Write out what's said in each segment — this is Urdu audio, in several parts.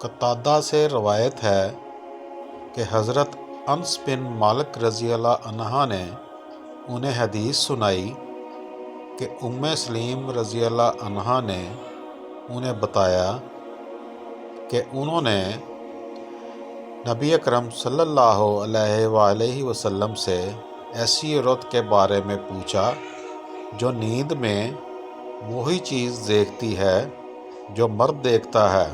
قتادہ سے روایت ہے کہ حضرت انس بن مالک رضی اللہ عنہ نے انہیں حدیث سنائی کہ ام سلیم رضی اللہ عنہ نے انہیں بتایا کہ انہوں نے نبی اکرم صلی اللہ علیہ وآلہ وسلم سے ایسی عورت کے بارے میں پوچھا جو نیند میں وہی چیز دیکھتی ہے جو مرد دیکھتا ہے،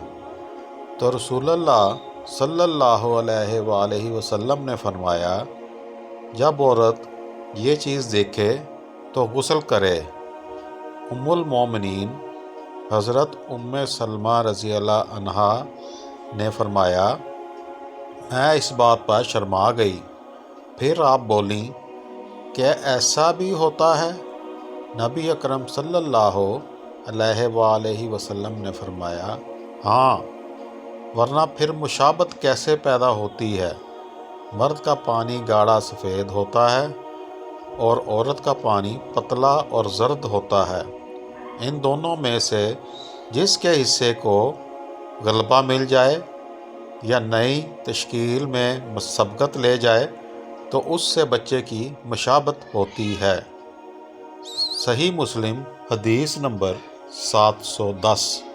تو رسول اللہ صلی اللہ علیہ وآلہ وسلم نے فرمایا، جب عورت یہ چیز دیکھے تو غسل کرے۔ ام المومنین حضرت ام سلمہ رضی اللہ عنہا نے فرمایا، میں اس بات پر شرما گئی۔ پھر آپ بولیں، کیا ایسا بھی ہوتا ہے؟ نبی اکرم صلی اللہ علیہ وآلہ وسلم نے فرمایا، ہاں، ورنہ پھر مشابہت کیسے پیدا ہوتی ہے؟ مرد کا پانی گاڑھا سفید ہوتا ہے اور عورت کا پانی پتلا اور زرد ہوتا ہے۔ ان دونوں میں سے جس کے حصے کو غلبہ مل جائے یا نئی تشکیل میں سبقت لے جائے تو اس سے بچے کی مشابہت ہوتی ہے۔ صحیح مسلم حدیث نمبر 710۔